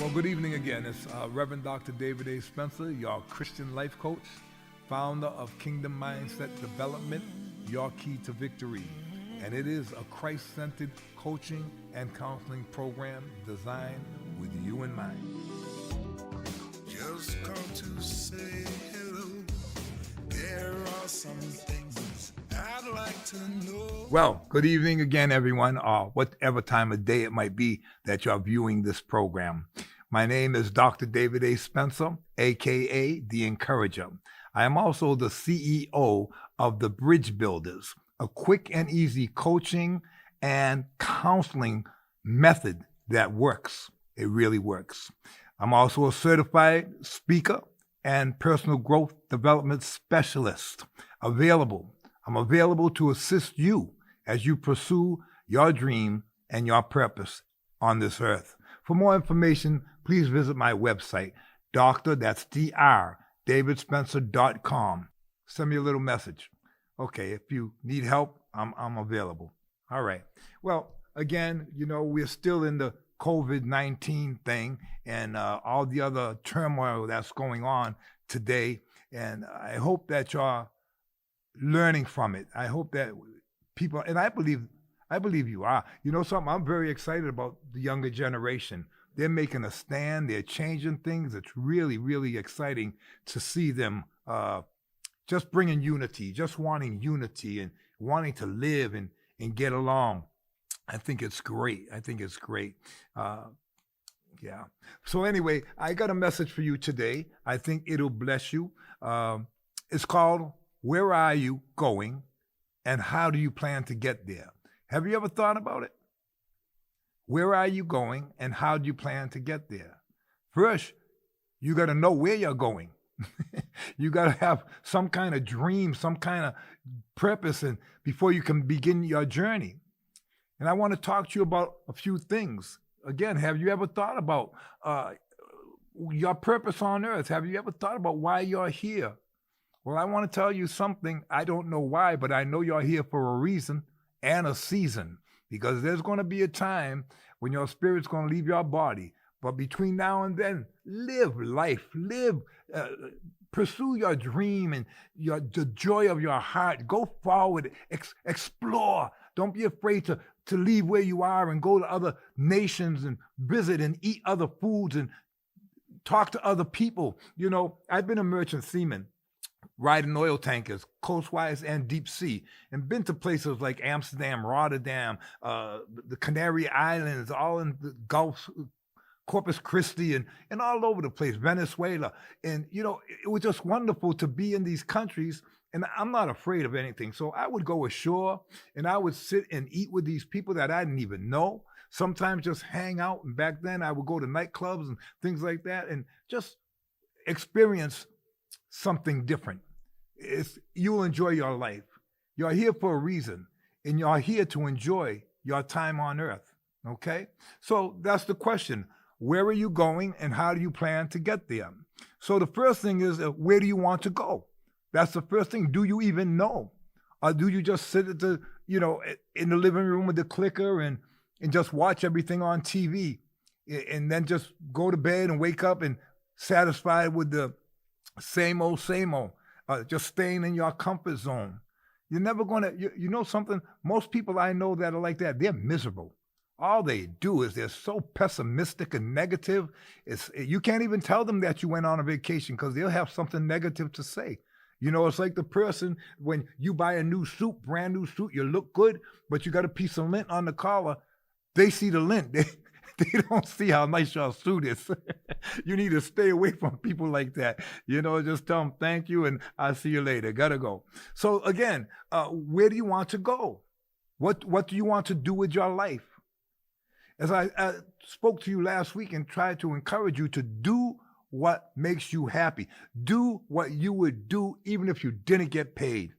Well, good evening again. It's Reverend Dr. David A. Spencer, your Christian life coach, founder of Kingdom Mindset Development, your key to victory. And it is a Christ-centered coaching and counseling program designed with you in mind. Just come to say hello. There are some things I'd like to know. Well, good evening again, everyone, or whatever time of day it might be that you're viewing this program. My name is Dr. David A. Spencer, aka The Encourager. I am also the CEO of the Bridge Builders, a quick and easy coaching and counseling method that works. It really works. I'm also a certified speaker and personal growth development specialist. I'm available to assist you as you pursue your dream and your purpose on this earth. For more information, please visit my website, that's DrDavidSpencer.com. Send me a little message. Okay, if you need help, I'm available. All right. Well, again, we're still in the COVID-19 thing and all the other turmoil that's going on today. And I hope that you're learning from it. I hope that people, and I believe you are. You know something? I'm very excited about the younger generation. They're making a stand. They're changing things. It's really, really exciting to see them just bringing unity, just wanting unity and wanting to live and get along. I think it's great. Yeah. So anyway, I got a message for you today. I think it'll bless you. It's called, Where Are You Going and How Do You Plan to Get There? Have you ever thought about it? Where are you going and how do you plan to get there? First, you got to know where you're going. You got to have some kind of dream, some kind of purpose and before you can begin your journey. And I want to talk to you about a few things. Again, have you ever thought about your purpose on earth? Have you ever thought about why you're here? Well, I want to tell you something. I don't know why, but I know you're here for a reason and a season, because there's going to be a time when your spirit's going to leave your body. But between now and then, live life, pursue your dream and the joy of your heart. Go forward, explore. Don't be afraid to leave where you are and go to other nations and visit and eat other foods and talk to other people. I've been a merchant seaman, riding oil tankers, coastwise and deep sea, and been to places like Amsterdam, Rotterdam, the Canary Islands, all in the Gulf, Corpus Christi, and all over the place, Venezuela. And, it was just wonderful to be in these countries, and I'm not afraid of anything. So I would go ashore, and I would sit and eat with these people that I didn't even know, sometimes just hang out. And back then, I would go to nightclubs and things like that, and just experience something different. You'll enjoy your life. You're here for a reason, and you're here to enjoy your time on earth, okay? So that's the question. Where are you going, and how do you plan to get there? So the first thing is, where do you want to go? That's the first thing. Do you even know? Or do you just sit in the living room with the clicker and just watch everything on TV and then just go to bed and wake up and satisfied with the same old, just staying in your comfort zone? You're never going to, you know something? Most people I know that are like that, they're miserable. All they do is they're so pessimistic and negative. You can't even tell them that you went on a vacation because they'll have something negative to say. It's like the person when you buy a new suit, brand new suit, you look good, but you got a piece of lint on the collar. They see the lint. They don't see how nice your suit is. You need to stay away from people like that. Just tell them thank you and I'll see you later. Gotta go. So again, where do you want to go? What do you want to do with your life? As I spoke to you last week and tried to encourage you to do what makes you happy. Do what you would do even if you didn't get paid.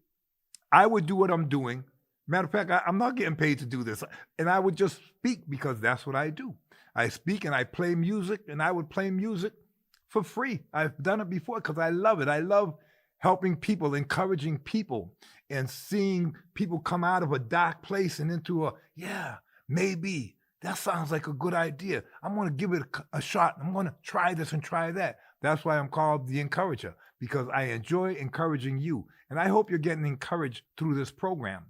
I would do what I'm doing. Matter of fact, I'm not getting paid to do this. And I would just speak because that's what I do. I speak and I play music, and I would play music for free. I've done it before because I love it. I love helping people, encouraging people, and seeing people come out of a dark place and into maybe that sounds like a good idea. I'm going to give it a shot. I'm going to try this and try that. That's why I'm called the encourager, because I enjoy encouraging you. And I hope you're getting encouraged through this program.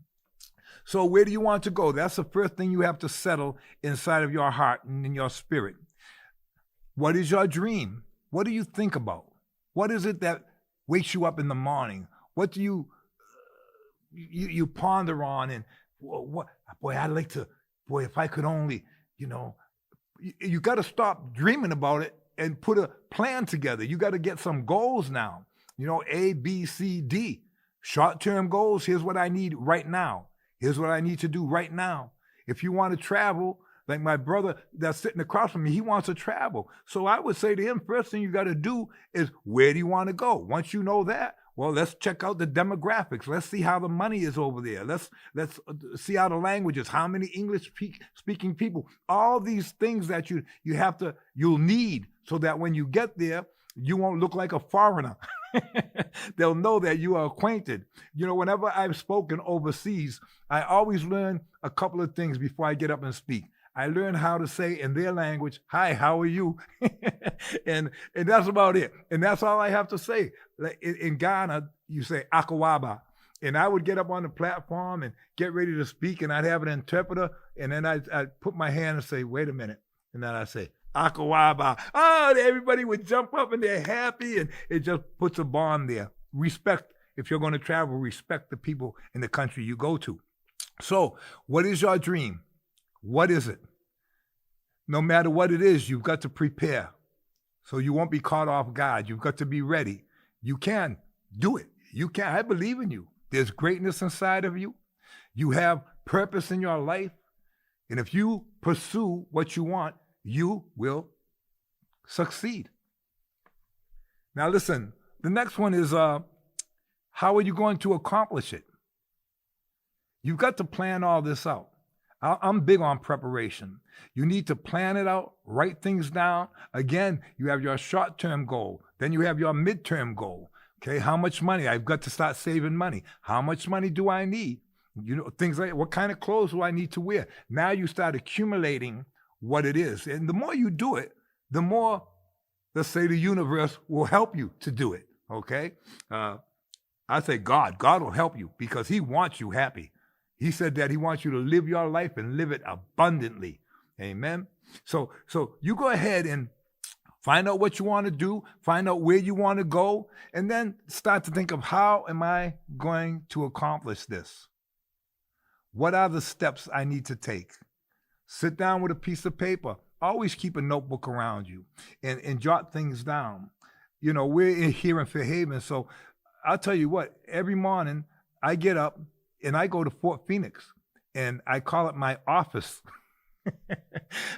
So where do you want to go? That's the first thing you have to settle inside of your heart and in your spirit. What is your dream? What do you think about? What is it that wakes you up in the morning? What do you ponder on? And what, boy, I'd like to, boy, if I could only, you got to stop dreaming about it and put a plan together. You got to get some goals now. A, B, C, D. Short-term goals, here's what I need right now. Here's what I need to do right now. If you want to travel, like my brother that's sitting across from me, he wants to travel. So I would say to him, first thing you got to do is, where do you want to go? Once you know that, well, let's check out the demographics. Let's see how the money is over there. Let's see how the language is, how many English-speaking people, all these things that you'll need so that when you get there, you won't look like a foreigner. They'll know that you are acquainted. Whenever I've spoken overseas, I always learn a couple of things before I get up and speak. I learn how to say in their language, "Hi, how are you?" and that's about it. And that's all I have to say. Like in Ghana, you say "Akawaba," and I would get up on the platform and get ready to speak, and I'd have an interpreter, and then I'd put my hand and say, "Wait a minute," and then I'd say, "Akawaba." Oh, everybody would jump up and they're happy, and it just puts a bond there. Respect. If you're going to travel, respect the people in the country you go to. So, what is your dream? What is it? No matter what it is, you've got to prepare so you won't be caught off guard. You've got to be ready. You can do it. You can. I believe in you. There's greatness inside of you. You have purpose in your life. And if you pursue what you want, you will succeed. Now listen, the next one is, how are you going to accomplish it? You've got to plan all this out. I'm big on preparation. You need to plan it out, write things down. Again, you have your short-term goal. Then you have your midterm goal. Okay, how much money? I've got to start saving money. How much money do I need? Things like, what kind of clothes do I need to wear? Now you start accumulating what it is. And the more you do it, the more, let's say, the universe will help you to do it, okay? I say God will help you because he wants you happy. He said that he wants you to live your life and live it abundantly, amen? So you go ahead and find out what you want to do, find out where you want to go, and then start to think of, how am I going to accomplish this? What are the steps I need to take? Sit down with a piece of paper. Always keep a notebook around you and jot things down. We're here in Fairhaven, so I'll tell you what, every morning I get up and I go to Fort Phoenix, and I call it my office.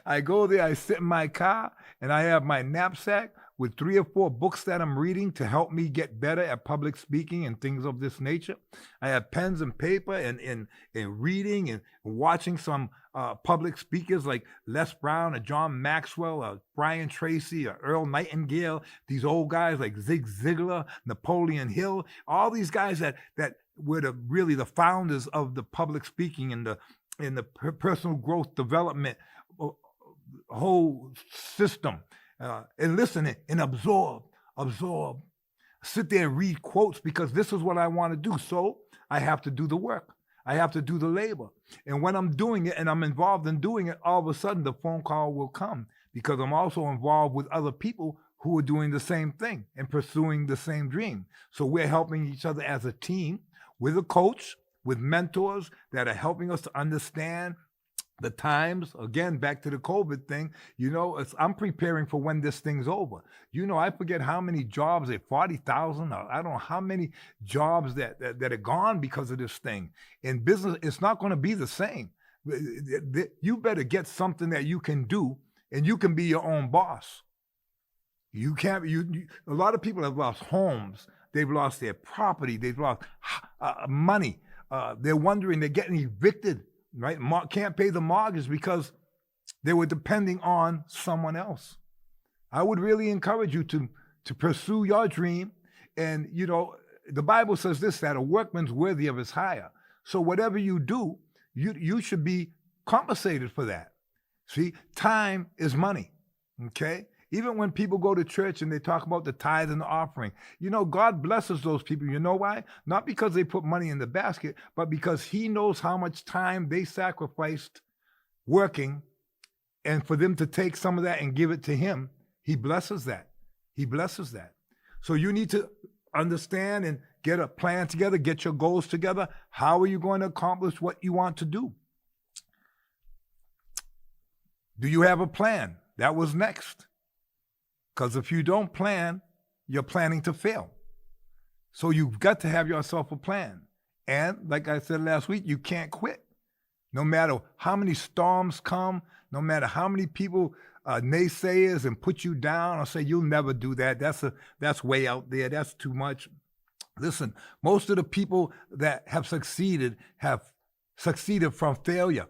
I go there, I sit in my car, and I have my knapsack with 3 or 4 books that I'm reading to help me get better at public speaking and things of this nature. I have pens and paper and reading and watching some public speakers like Les Brown or John Maxwell or Brian Tracy or Earl Nightingale, these old guys like Zig Ziglar, Napoleon Hill, all these guys that were really the founders of the public speaking and the personal growth development whole system. And listen and absorb. Sit there and read quotes, because this is what I want to do. So I have to do the work. I have to do the labor. And when I'm doing it and I'm involved in doing it, all of a sudden the phone call will come, because I'm also involved with other people who are doing the same thing and pursuing the same dream. So we're helping each other as a team, with a coach, with mentors that are helping us to understand the times. Again, back to the COVID thing, I'm preparing for when this thing's over. I forget how many jobs, 40,000, or I don't know how many jobs that are gone because of this thing. In business, it's not going to be the same. You better get something that you can do, and you can be your own boss. You can't, a lot of people have lost homes. They've lost their property. They've lost money. They're wondering, they're getting evicted, right? Can't pay the mortgage because they were depending on someone else. I would really encourage you to pursue your dream. And, the Bible says this, that a workman's worthy of his hire. So whatever you do, you should be compensated for that. See, time is money. Okay? Even when people go to church and they talk about the tithe and the offering, God blesses those people. You know why? Not because they put money in the basket, but because He knows how much time they sacrificed working, and for them to take some of that and give it to Him, He blesses that. He blesses that. So you need to understand and get a plan together, get your goals together. How are you going to accomplish what you want to do? Do you have a plan? That was next. Because if you don't plan, you're planning to fail. So you've got to have yourself a plan. And like I said last week, you can't quit. No matter how many storms come, no matter how many people naysayers and put you down or say you'll never do that. That's way out there. That's too much. Listen, most of the people that have succeeded from failure.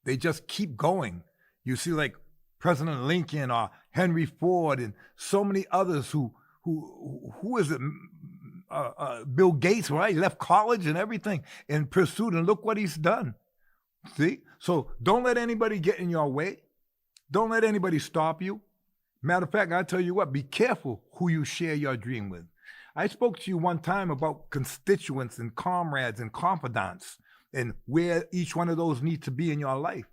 They just keep going. You see, like President Lincoln or Henry Ford and so many others who is it? Bill Gates, right? He left college and everything and pursued, and look what he's done. See? So don't let anybody get in your way. Don't let anybody stop you. Matter of fact, I tell you what, be careful who you share your dream with. I spoke to you one time about constituents and comrades and confidants and where each one of those needs to be in your life.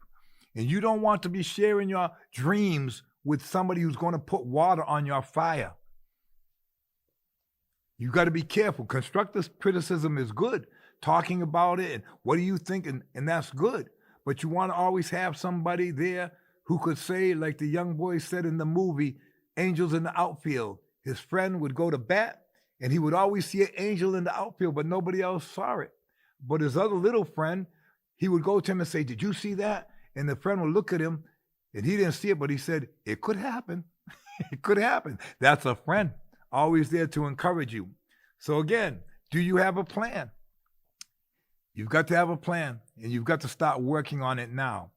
And you don't want to be sharing your dreams with somebody who's going to put water on your fire. You got to be careful. Constructive criticism is good. Talking about it and what do you think, and that's good. But you want to always have somebody there who could say, like the young boy said in the movie, Angels in the Outfield. His friend would go to bat and he would always see an angel in the outfield, but nobody else saw it. But his other little friend, he would go to him and say, did you see that? And the friend would look at him and he didn't see it, but he said, it could happen. It could happen. That's a friend, always there to encourage you. So again, do you have a plan? You've got to have a plan, and you've got to start working on it now.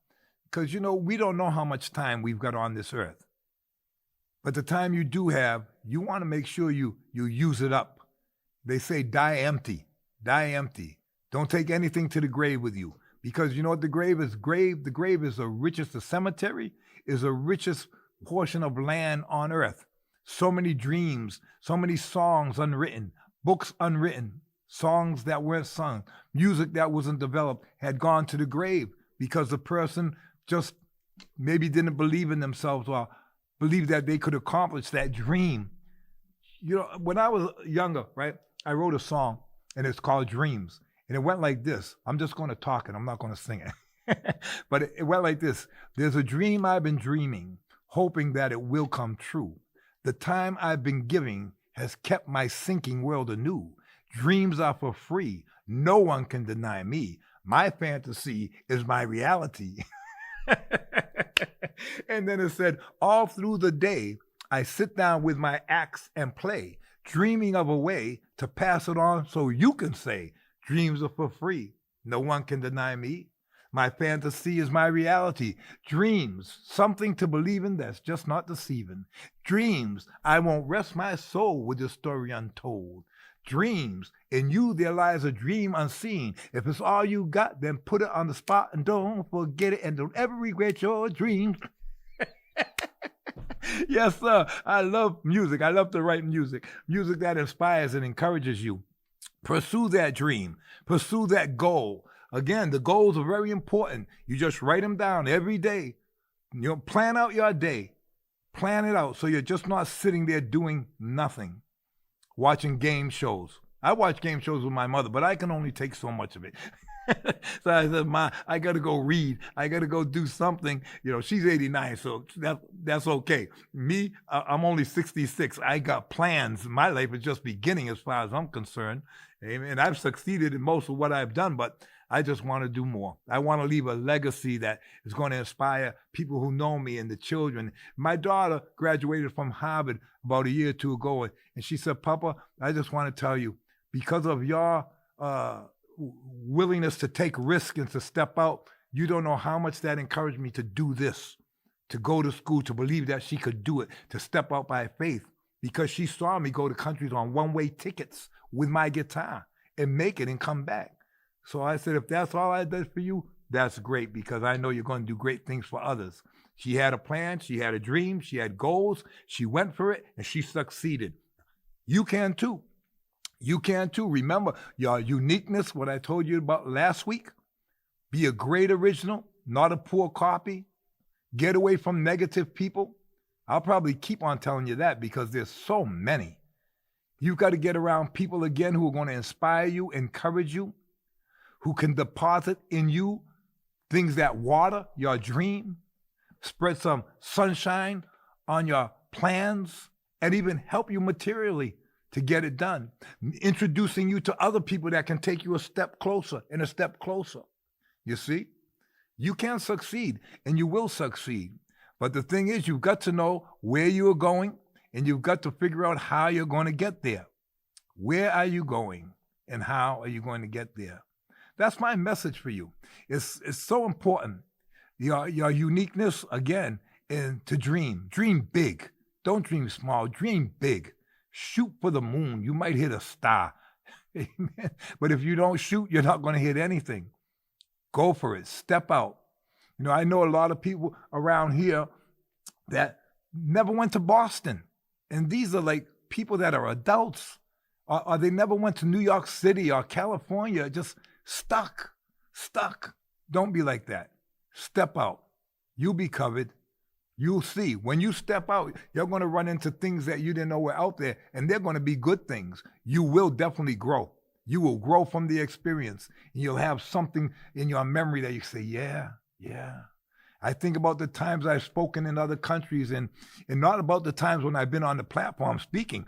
Because, we don't know how much time we've got on this earth. But the time you do have, you want to make sure you use it up. They say die empty. Die empty. Don't take anything to the grave with you. Because you know what the grave is? The grave is the richest. The cemetery is the richest portion of land on earth. So many dreams, so many songs unwritten, books unwritten, songs that weren't sung, music that wasn't developed had gone to the grave because the person just maybe didn't believe in themselves or believe that they could accomplish that dream. When I was younger, right, I wrote a song and it's called Dreams. And it went like this. I'm just going to talk it. I'm not going to sing it. But it went like this. There's a dream I've been dreaming, hoping that it will come true. The time I've been giving has kept my sinking world anew. Dreams are for free. No one can deny me. My fantasy is my reality. And then it said, all through the day, I sit down with my axe and play, dreaming of a way to pass it on so you can say, dreams are for free. No one can deny me. My fantasy is my reality. Dreams, something to believe in that's just not deceiving. Dreams, I won't rest my soul with the story untold. Dreams, in you there lies a dream unseen. If it's all you got, then put it on the spot and don't forget it and don't ever regret your dreams. Yes, sir. I love music. I love to write music. Music that inspires and encourages you. Pursue that dream. Pursue that goal. Again, the goals are very important. You just write them down every day. Plan out your day. Plan it out so you're just not sitting there doing nothing. Watching game shows. I watch game shows with my mother, but I can only take so much of it. So I said, Ma, I got to go read. I got to go do something. She's 89, so that's okay. Me, I'm only 66. I got plans. My life is just beginning as far as I'm concerned. And I've succeeded in most of what I've done, but I just want to do more. I want to leave a legacy that is going to inspire people who know me and the children. My daughter graduated from Harvard about a year or two ago, and she said, Papa, I just want to tell you, because of your willingness to take risks and to step out, you don't know how much that encouraged me to do this, to go to school, to believe that she could do it, to step out by faith, because she saw me go to countries on one-way tickets with my guitar and make it and come back. So I said, if that's all I did for you, That's great, because I know you're going to do great things for others. She had a plan, she had a dream, she had goals, she went for it, and she succeeded. You can too. You can too. Remember your uniqueness, what I told you about last week. Be a great original, not a poor copy. Get away from negative people. I'll probably keep on telling you that because there's so many. You've got to get around people again who are going to inspire you, encourage you, who can deposit in you things that water your dream, spread some sunshine on your plans, and even help you materially to get it done. Introducing you to other people that can take you a step closer and a step closer. You see? You can succeed, and you will succeed. But the thing is, you've got to know where you are going, and you've got to figure out how you're going to get there. Where are you going, and how are you going to get there? That's my message for you. It's so important. Your uniqueness, again, and to dream. Dream big. Don't dream small. Dream big. Shoot for the moon. You might hit a star. Amen. But if you don't shoot, you're not going to hit anything. Go for it. Step out. I know a lot of people around here that never went to Boston. And these are like people that are adults. Or they never went to New York City or California, just stuck. Don't be like that. Step out. You'll be covered. You'll see. When you step out, you're going to run into things that you didn't know were out there, and they're going to be good things. You will definitely grow. You will grow from the experience, and you'll have something in your memory that you say, yeah. I think about the times I've spoken in other countries, and not about the times when I've been on the platform speaking,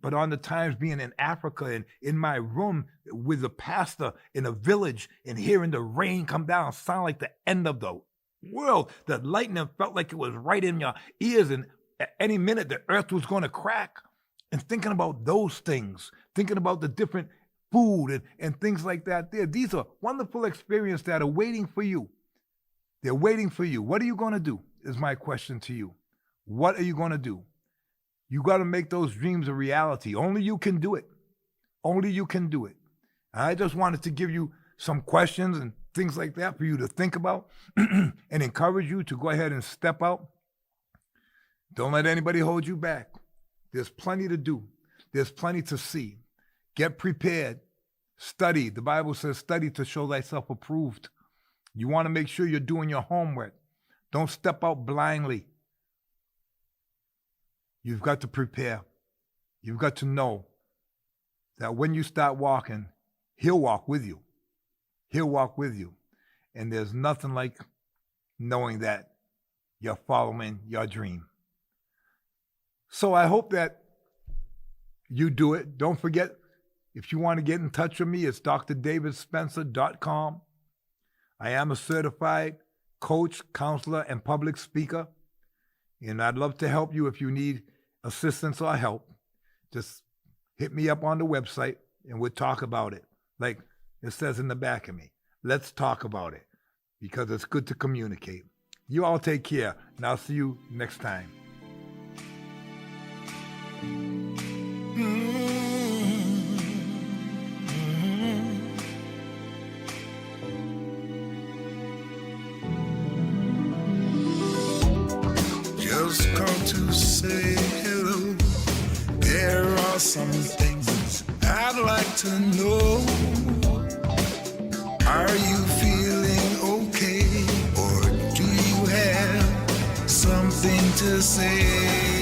but on the times being in Africa and in my room with the pastor in a village and hearing the rain come down, sound like the end of the world. The lightning felt like it was right in your ears, and at any minute the earth was going to crack. And thinking about those things, thinking about the different food and things like that there. These are wonderful experiences that are waiting for you. They're waiting for you. What are you going to do is my question to you. What are you going to do? You got to make those dreams a reality. Only you can do it. Only you can do it. I just wanted to give you some questions and things like that for you to think about and encourage you to go ahead and step out. Don't let anybody hold you back. There's plenty to do. There's plenty to see. Get prepared. Study. The Bible says, study to show thyself approved. You want to make sure you're doing your homework. Don't step out blindly. You've got to prepare. You've got to know that when you start walking, he'll walk with you. He'll walk with you. And there's nothing like knowing that you're following your dream. So I hope that you do it. Don't forget, if you want to get in touch with me, it's drdavidspencer.com. I am a certified coach, counselor, and public speaker. And I'd love to help you if you need assistance or help. Just hit me up on the website and we'll talk about it. Like it says in the back of me, let's talk about it because it's good to communicate. You all take care, and I'll see you next time. Just come to say hello. There are some things I'd like to know. Are you feeling okay? Or do you have something to say?